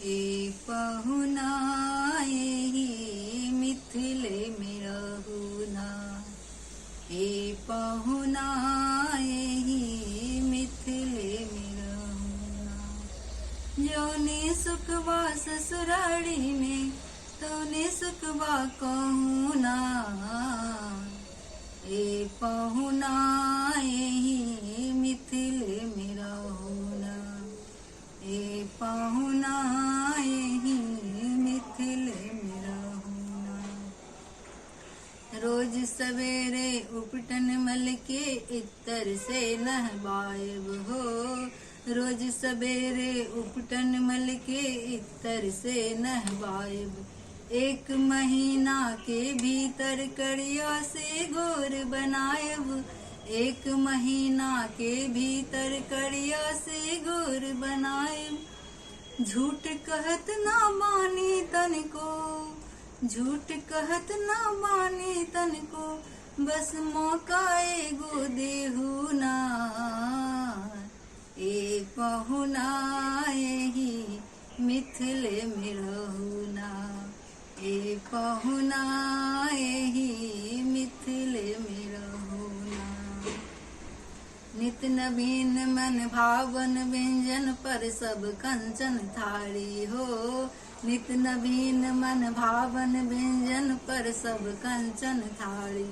ए पहुना एहि मिथिले में रहुना, ए पहुना एहि मिथिले में रहुना। जौने सुखबा ससुरारी में तौने सुखबा कहूना, ए पहुना एहि मिथिले में रहुना, ए पहुना एहि मिथिले में रहुना। रोज सवेरे उपटन मल के इत्तर से नहवाएब हो, रोज सवेरे उपटन मल के इत्तर से नहवाएब। एक महीना के भीतर कड़िया से गोर बनाएब, एक महीना के भीतर कड़िया से गोर बनाएब। झूठ कहत ना मानी तनको, झूठ कहत ना मानी तनको, बस मौका एगो देहु ना, ए पहुना एहि मिथिले में रहुना, ए पहुना एहि मिथिले में रहुना। नित नवीन मन भावन व्यंजन पर सब कंचन थारी हो, नित नवीन मन भावन व्यंजन पर सब कंचन थारी।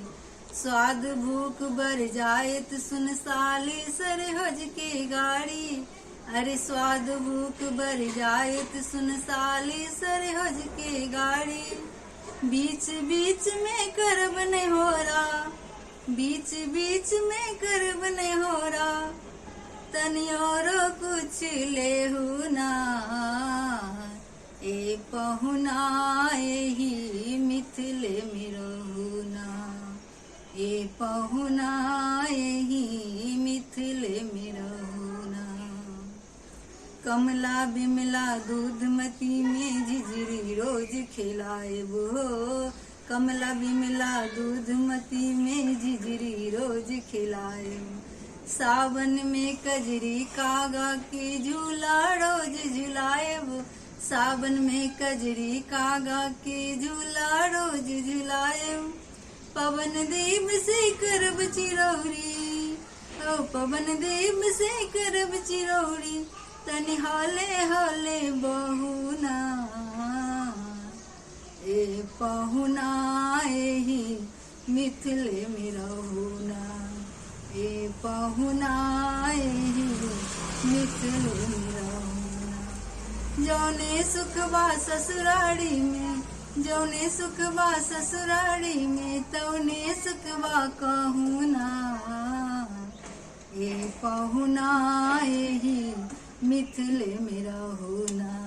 स्वाद भूख बढ़ जायत सुन साली सरहज के गाड़ी, अरे स्वाद भूख बढ़ जायत सुन साली सरहज के गाड़ी। बीच बीच में करब नहीं हो रहा, बीच बीच में करब नहीं हो रहा, तनी और कुछ लेहु ना, ए पहुना एहि मिथिले में रहुना, ए पहुना एहि मिथिले में रहुना। कमला बिमला दूधमती में झिझरी रोज खिलाएब हो, कमला बिमला दूधमती में झिझरी रोज खिलाएब। सावन में कजरी कागा के झूला रोज झुलाएब, सावन में कजरी कागा के झूला रोज झुलाएब। पवन देव से करब चिरौरी, ओ पवन देव से करब चिरौरी, तनि हौले हौले बहुना, ए पहुना एहि मिथिले में रहुना, ए पहुना एहि मिथिले में रहुना। जौने सुखबा ससुरारी में, जौने सुखबा ससुरारी में, तौने सुखबा कहूना, ए पहुना एहि मिथिले में रहुना।